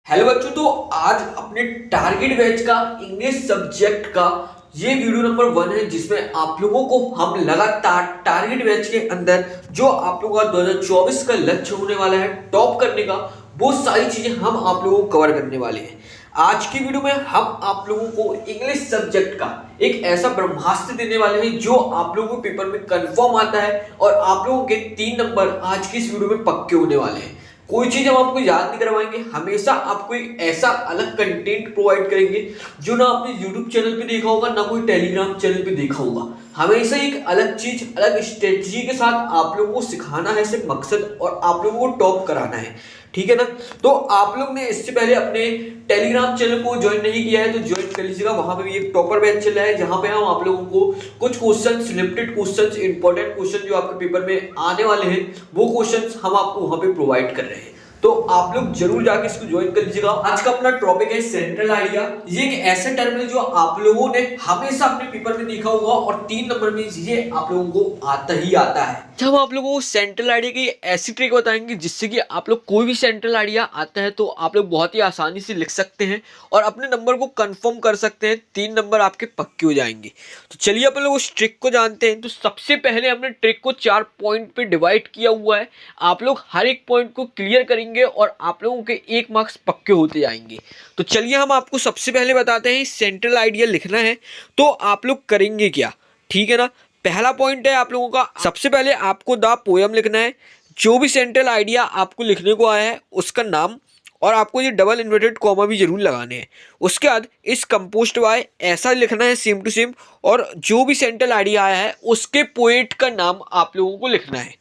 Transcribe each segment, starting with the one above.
Hello बच्चों, तो आज अपने टारगेट बैच का इंग्लिश सब्जेक्ट का ये वीडियो नंबर 1 है, जिसमें आप लोगों को हम लगातार टारगेट बैच के अंदर जो आप लोगों का 2024 का लक्ष्य होने वाला है टॉप करने का, वो सारी चीजें हम आप लोगों को कवर करने वाले हैं। आज की वीडियो में हम आप लोगों को इंग्लिश सब्जेक्ट का एक ऐसा ब्रह्मास्त्र देने वाले हैं जो आप लोगों को पेपर में कंफर्म आता है और आप लोगों के 3 नंबर आज की इस वीडियो में पक्के होने वाले हैं। कोई चीज हम आपको याद नहीं करवाएंगे, हमेशा आपको एक ऐसा अलग कंटेंट प्रोवाइड करेंगे जो ना आपने यूट्यूब चैनल पे देखा होगा, ना कोई टेलीग्राम चैनल पे देखा होगा। हमेशा एक अलग चीज, अलग स्ट्रेटजी के साथ आप लोगों को सिखाना है, सिर्फ मकसद, और आप लोगों को टॉप कराना है। ठीक है ना। तो आप लोग ने इससे पहले अपने टेलीग्राम चैनल को ज्वाइन नहीं किया है तो ज्वाइन कर लीजिएगा। वहां पे भी एक टॉपर बैच चल रहा है जहां पे हम आप लोगों को कुछ questions, limited questions, important question जो आपके पेपर में आने वाले हैं वो क्वेश्चंस हम आपको वहां पे प्रोवाइड कर रहे हैं। तो आप लोग जरूर जाके इसको ज्वाइन कर लीजिएगा। आज का अपना टॉपिक है सेंट्रल आइडिया। ये एक ऐसा टर्म है जो आप लोगों ने हमेशा अपने पेपर में देखा होगा और 3 नंबर में ये आप लोगों को आता ही आता है। हम आप लोगों को सेंट्रल आइडिया की ऐसी ट्रिक बताएंगे जिससे कि आप लोग कोई भी सेंट्रल आइडिया आता है तो आप लोग बहुत ही आसानी से लिख सकते हैं और अपने नंबर को कंफर्म कर सकते हैं। 3 नंबर आपके पक्के हो जाएंगे। तो चलिए अपन लोग उस ट्रिक को जानते हैं। तो सबसे पहले हमने ट्रिक को 4 पॉइंट पे डिवाइड किया हुआ है। आप लोग हर एक पॉइंट को क्लियर करेंगे और आप लोगों के 1 मार्क्स पक्के होते जाएंगे। तो चलिए हम आपको सबसे पहले बताते हैं सेंट्रल आइडिया लिखना है तो आप लोग करेंगे क्या। ठीक है ना। पहला पॉइंट है आप लोगों का, सबसे पहले आपको द पोयम लिखना है। जो भी सेंट्रल आइडिया आपको लिखने को आया है उसका नाम, और आपको ये डबल इन्वर्टेड कॉमा भी जरूर लगाने हैं। उसके बाद इस कंपोस्ट बाय ऐसा लिखना है सेम टू सेम, और जो भी सेंट्रल आइडिया आया है उसके पोएट का नाम आप लोगों को लिखना है।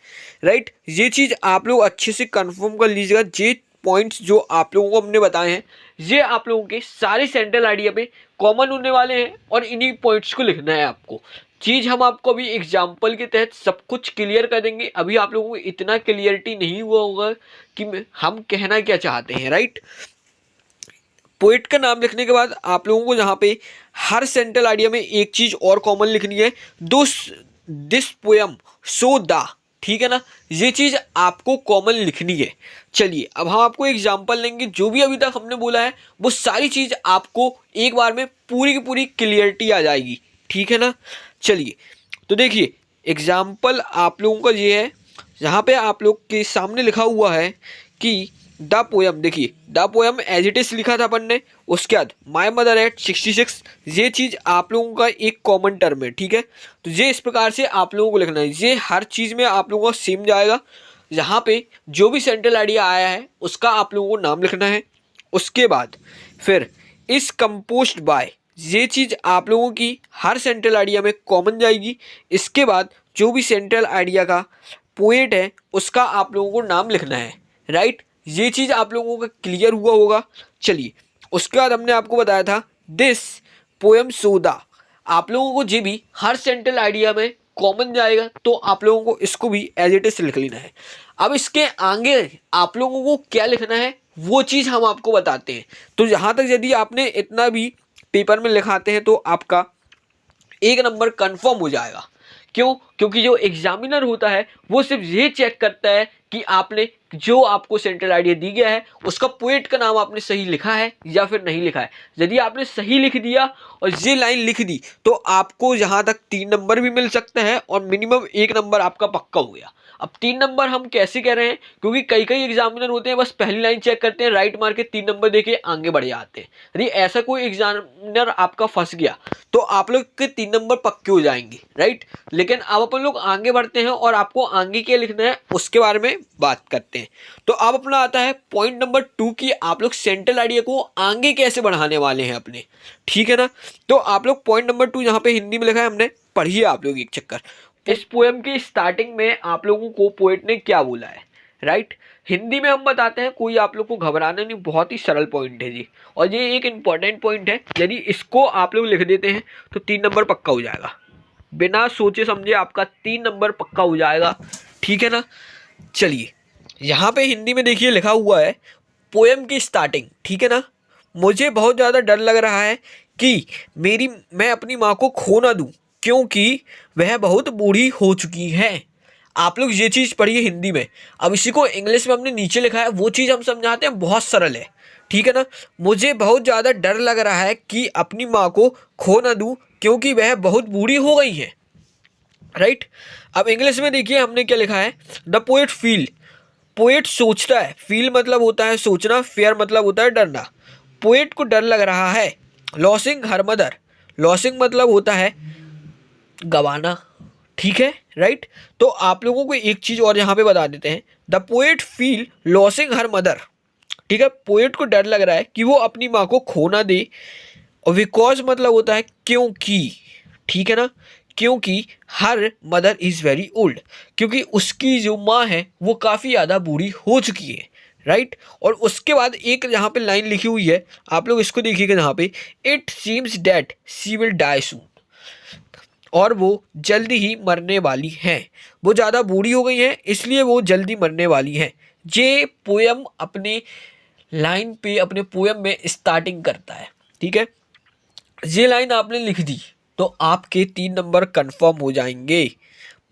राइट, ये चीज़ आप लोग अच्छे से कंफर्म कर लीजिएगा। ये पॉइंट्स जो आप लोगों को हमने बताए हैं ये आप लोगों के सारे सेंट्रल आइडिया पे कॉमन होने वाले हैं और इन्हीं पॉइंट्स को लिखना है आपको। चीज़ हम आपको अभी एग्जाम्पल के तहत सब कुछ क्लियर कर देंगे। अभी आप लोगों को इतना क्लियरिटी नहीं हुआ होगा कि हम कहना क्या चाहते हैं। राइट, पोएट का नाम लिखने के बाद आप लोगों को जहाँ पे हर सेंट्रल आइडिया में एक चीज़ और कॉमन लिखनी है, दिस पोयम सो द। ठीक है ना, ये चीज़ आपको कॉमन लिखनी है। चलिए अब हम आपको एग्जाम्पल लेंगे। जो भी अभी तक हमने बोला है वो सारी चीज़ आपको एक बार में पूरी की पूरी क्लियरिटी आ जाएगी। ठीक है ना। चलिए तो देखिए एग्जाम्पल आप लोगों का ये है, यहाँ पे आप लोग के सामने लिखा हुआ है कि द पोयम। देखिए the poem as it is लिखा था अपन ने। उसके बाद माई मदर एट 66, ये चीज़ आप लोगों का एक कॉमन टर्म है। ठीक है, तो ये इस प्रकार से आप लोगों को लिखना है। ये हर चीज़ में आप लोगों का सेम जाएगा। यहाँ पे जो भी सेंट्रल आइडिया आया है उसका आप लोगों को नाम लिखना है। उसके बाद फिर इस कंपोस्ट बाय, ये चीज़ आप लोगों की हर सेंट्रल आइडिया में कॉमन जाएगी। इसके बाद जो भी सेंट्रल आइडिया का पोएट है उसका आप लोगों को नाम लिखना है। राइट, ये चीज़ आप लोगों का क्लियर हुआ होगा। चलिए उसके बाद हमने आपको बताया था दिस पोएम सोदा, आप लोगों को ये भी हर सेंट्रल आइडिया में कॉमन जाएगा तो आप लोगों को इसको भी एज इट इज लिख लेना है। अब इसके आगे आप लोगों को क्या लिखना है वो चीज़ हम आपको बताते हैं। तो यहाँ तक यदि आपने इतना भी पेपर में लिखाते हैं तो आपका 1 नंबर कंफर्म हो जाएगा। क्यों? क्योंकि जो एग्जामिनर होता है वो सिर्फ ये चेक करता है कि आपने जो आपको सेंट्रल आइडिया दी गया है उसका पोएट का नाम आपने सही लिखा है या फिर नहीं लिखा है। यदि आपने सही लिख दिया और ये लाइन लिख दी तो आपको यहाँ तक 3 नंबर भी मिल सकते हैं और मिनिमम 1 नंबर आपका पक्का हो गया। अब 3 नंबर हम कैसे कह रहे हैं, क्योंकि कई कई एग्जामिनर होते हैं बस पहली लाइन चेक करते हैं, राइट मार के 3 नंबर देके आगे बढ़ जाते हैं। यदि ऐसा कोई एग्जामिनर आपका फंस गया तो आप लोग के 3 नंबर पक्के हो जाएंगे। राइट, लेकिन अब अपन लोग आगे बढ़ते हैं और आपको आगे क्या लिखना है उसके बारे में बात करते हैं। तो अब अपना आता है पॉइंट नंबर 2 की आप लोग सेंट्रल आइडिया को आगे कैसे बढ़ाने वाले हैं अपने। ठीक है ना। तो आप लोग पॉइंट नंबर 2 यहाँ पे हिंदी में लिखा है हमने, पढ़िए आप लोग एक चक्कर। इस पोएम की स्टार्टिंग में आप लोगों को पोएट ने क्या बोला है। राइट, हिंदी में हम बताते हैं, कोई आप लोग को घबराना नहीं, बहुत ही सरल पॉइंट है जी। और ये एक इम्पॉर्टेंट पॉइंट है, यदि इसको आप लोग लिख देते हैं तो 3 नंबर पक्का हो जाएगा। बिना सोचे समझे आपका 3 नंबर पक्का हो जाएगा। ठीक है ना। चलिए यहाँ पे हिंदी में देखिए लिखा हुआ है पोएम की स्टार्टिंग। ठीक है ना। मुझे बहुत ज़्यादा डर लग रहा है कि मैं अपनी माँ को खो ना दूँ क्योंकि वह बहुत बूढ़ी हो चुकी है। आप लोग ये चीज़ पढ़िए हिंदी में। अब इसी को इंग्लिश में हमने नीचे लिखा है, वो चीज़ हम समझाते हैं, बहुत सरल है। ठीक है ना। मुझे बहुत ज़्यादा डर लग रहा है कि अपनी माँ को खो ना दूँ क्योंकि वह बहुत बूढ़ी हो गई है। राइट। अब इंग्लिश में देखिए हमने क्या लिखा है, द पोएट फील। पोएट सोचता है, फील मतलब होता है सोचना, फेयर मतलब होता है डरना। पोएट को डर लग रहा है लॉसिंग हर मदर। लॉसिंग मतलब होता है गवाना। ठीक है। राइट। तो आप लोगों को एक चीज और यहाँ पे बता देते हैं, the poet feel losing her mother. ठीक है। पोएट को डर लग रहा है कि वो अपनी माँ को खो ना दे। और बिकॉज मतलब होता है क्योंकि। ठीक है ना। क्योंकि her mother is very old, क्योंकि उसकी जो माँ है वो काफ़ी ज़्यादा बूढ़ी हो चुकी है। राइट। और उसके बाद एक यहाँ पे लाइन लिखी हुई है, आप लोग इसको देखिएगा यहाँ पे, it seems that she will die soon. और वो जल्दी ही मरने वाली हैं। वो ज़्यादा बूढ़ी हो गई हैं इसलिए वो जल्दी मरने वाली हैं। ये पोयम अपने लाइन पे अपने पोयम में स्टार्टिंग करता है। ठीक है। ये लाइन आपने लिख दी तो आपके 3 नंबर कंफर्म हो जाएंगे।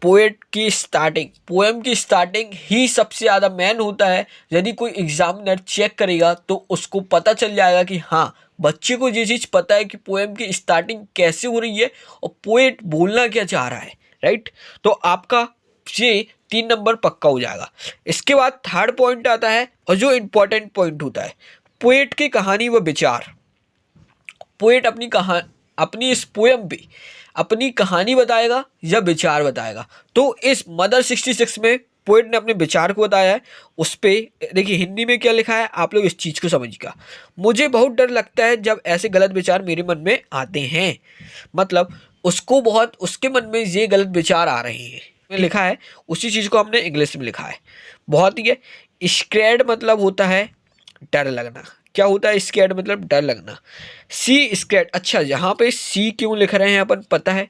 पोएट की स्टार्टिंग, पोएम की स्टार्टिंग ही सबसे ज़्यादा मैन होता है। यदि कोई एग्जामिनर चेक करेगा तो उसको पता चल जाएगा कि हाँ, बच्चे को ये चीज़ पता है कि पोएम की स्टार्टिंग कैसे हो रही है और पोएट बोलना क्या चाह रहा है। राइट। तो आपका ये 3 नंबर पक्का हो जाएगा। इसके बाद थर्ड पॉइंट आता है और जो इम्पोर्टेंट पॉइंट होता है, पोएट की कहानी व विचार। पोएट अपनी इस पोयम पे अपनी कहानी बताएगा या विचार बताएगा। तो इस मदर 66 में पोएट ने अपने विचार को बताया है। उस पे देखिए हिंदी में क्या लिखा है, आप लोग इस चीज़ को समझिएगा। मुझे बहुत डर लगता है जब ऐसे गलत विचार मेरे मन में आते हैं। मतलब उसको बहुत, उसके मन में ये गलत विचार आ रहे हैं में लिखा है, उसी चीज़ को हमने इंग्लिश में लिखा है। बहुत ही है। स्कैर्ड मतलब होता है डर लगना। क्या होता है स्कैर्ड मतलब डर लगना। सी स्कैर्ड, अच्छा यहाँ पे सी क्यों लिख रहे हैं अपन पता है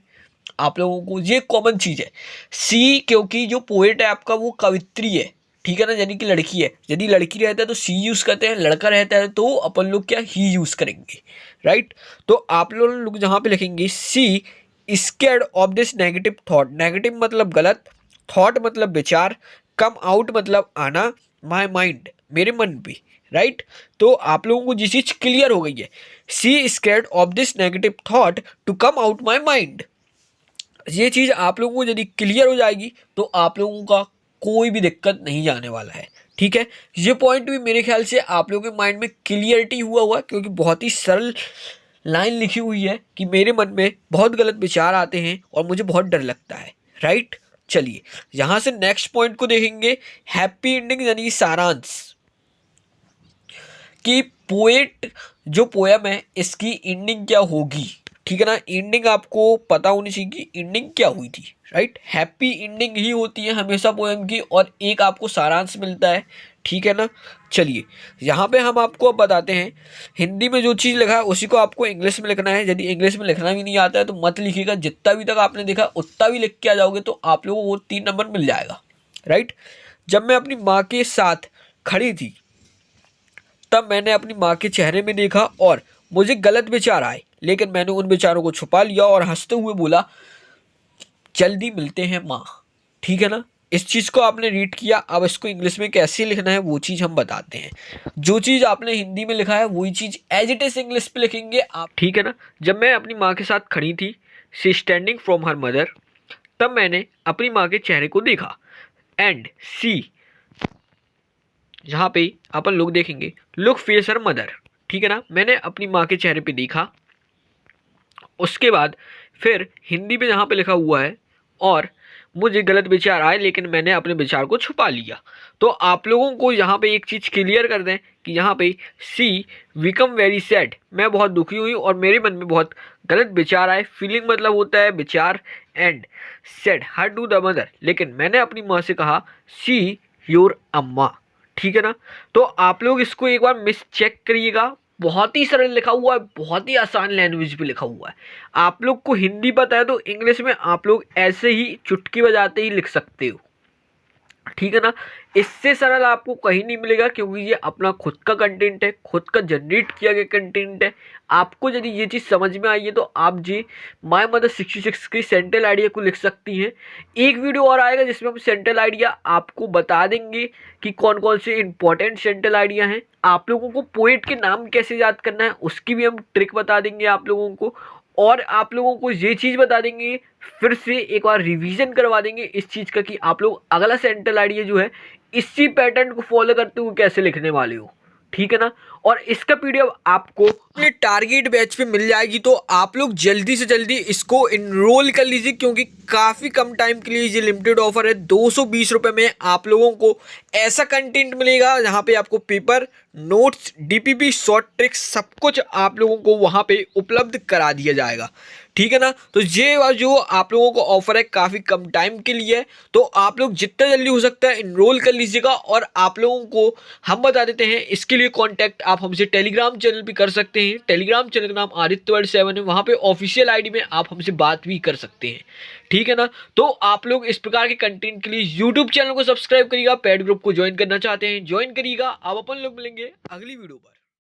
आप लोगों को, ये कॉमन चीज़ है। सी क्योंकि जो पोएट है आपका वो कवित्री है। ठीक है ना, यानी कि लड़की है। यदि लड़की रहता है तो सी यूज़ करते हैं, लड़का रहता है तो अपन लोग क्या ही यूज़ करेंगे। राइट। तो आप लोग जहाँ पे लिखेंगे see scared of this negative thought. Negative मतलब गलत, थॉट मतलब विचार, कम आउट मतलब आना, माई माइंड मेरे मन पे। राइट। तो आप लोगों को ये चीज़ क्लियर हो गई है, see scared of this negative thought to come out my mind. ये चीज़ आप लोगों को यदि क्लियर हो जाएगी तो आप लोगों का कोई भी दिक्कत नहीं जाने वाला है। ठीक है। ये पॉइंट भी मेरे ख्याल से आप लोगों के माइंड में क्लियरिटी हुआ क्योंकि बहुत ही सरल लाइन लिखी हुई है कि मेरे मन में बहुत गलत विचार आते हैं और मुझे बहुत डर लगता है। राइट। चलिए यहाँ से नेक्स्ट पॉइंट को देखेंगे, हैप्पी एंडिंग यानी कि सारांश। कि पोएट जो पोयम है इसकी एंडिंग क्या होगी। ठीक है ना, एंडिंग आपको पता होनी चाहिए कि एंडिंग क्या हुई थी। राइट। हैप्पी एंडिंग ही होती है हमेशा पोयम की और एक आपको सारांश मिलता है। ठीक है ना। चलिए यहाँ पे हम आपको अब बताते हैं, हिंदी में जो चीज़ लिखा है उसी को आपको इंग्लिश में लिखना है। यदि इंग्लिश में लिखना भी नहीं आता है तो मत लिखिएगा, जितना भी तक आपने देखा उतना भी लिख के आ जाओगे तो आप लोगों को वो 3 नंबर मिल जाएगा। राइट। जब मैं अपनी माँ के साथ खड़ी थी तब मैंने अपनी माँ के चेहरे में देखा और मुझे गलत विचार आए, लेकिन मैंने उन विचारों को छुपा लिया और हंसते हुए बोला, जल्दी मिलते हैं माँ। ठीक है ना। इस चीज़ को आपने रीड किया। अब इसको इंग्लिश में कैसे लिखना है वो चीज़ हम बताते हैं। जो चीज़ आपने हिंदी में लिखा है वही चीज़ एज इट इज इंग्लिश पे लिखेंगे आप। ठीक है ना। जब मैं अपनी माँ के साथ खड़ी थी, she standing from her mother, तब मैंने अपनी माँ के चेहरे को देखा। एंड सी, जहाँ पे अपन लोग देखेंगे लुक फेस हर मदर। ठीक है ना, मैंने अपनी माँ के चेहरे पे देखा। उसके बाद फिर हिंदी में जहाँ पे लिखा हुआ है, और मुझे गलत विचार आए लेकिन मैंने अपने विचार को छुपा लिया। तो आप लोगों को यहाँ पे एक चीज़ क्लियर कर दें कि यहाँ पे सी बिकम वेरी सैड, मैं बहुत दुखी हुई और मेरे मन में बहुत गलत विचार आए। फीलिंग मतलब होता है विचार। And said her to the mother, लेकिन मैंने अपनी माँ से कहा सी योर अम्मा। ठीक है ना। तो आप लोग इसको एक बार मिस चेक करिएगा, बहुत ही सरल लिखा हुआ है, बहुत ही आसान लैंग्वेज पे लिखा हुआ है। आप लोग को हिंदी पता है तो इंग्लिश में आप लोग ऐसे ही चुटकी बजाते ही लिख सकते हो। ठीक है ना। इससे सरल आपको कहीं नहीं मिलेगा, क्योंकि ये अपना खुद का कंटेंट है, खुद का जनरेट किया गया कंटेंट है। आपको यदि ये चीज़ समझ में आई है तो आप जी माय मदर 66 की सेंट्रल आइडिया को लिख सकती हैं। एक वीडियो और आएगा जिसमें हम सेंट्रल आइडिया आपको बता देंगे कि कौन कौन से इंपॉर्टेंट सेंट्रल आइडिया हैं। आप लोगों को पोएट के नाम कैसे याद करना है उसकी भी हम ट्रिक बता देंगे आप लोगों को। और आप लोगों को ये चीज़ बता देंगे, फिर से एक बार रिवीजन करवा देंगे इस चीज़ का कि आप लोग अगला सेंट्रल आइडिया जो है इसी पैटर्न को फॉलो करते हुए कैसे लिखने वाले हो। ठीक है ना। और इसका पीडीएफ आपको अपने टारगेट बैच पे मिल जाएगी, तो आप लोग जल्दी से जल्दी इसको इनरोल कर लीजिए, क्योंकि काफ़ी कम टाइम के लिए ये लिमिटेड ऑफर है। 220 रुपये में आप लोगों को ऐसा कंटेंट मिलेगा जहाँ पे आपको paper, notes, DPP, short tricks सब कुछ आप लोगों को वहाँ पे उपलब्ध करा दिया जाएगा। ठीक है ना। तो ये जो आप लोगों को ऑफर है काफ़ी कम टाइम के लिए है, तो आप लोग जितना जल्दी हो सकता है इनरोल कर लीजिएगा। और आप लोगों को हम बता देते हैं, इसके लिए कांटेक्ट आप हमसे टेलीग्राम चैनल पे कर सकते हैं। टेलीग्राम चैनल का नाम आदित्य वर्ल्ड 7 है, वहाँ पे ऑफिशियल आईडी में आप हमसे बात भी कर सकते हैं। ठीक है ना। तो आप लोग इस प्रकार के कंटेंट के लिए यूट्यूब चैनल को सब्सक्राइब करिएगा। पेड ग्रुप को ज्वाइन करना चाहते हैं ज्वाइन करिएगा। आप अपन लोग मिलेंगे अगली वीडियो पर।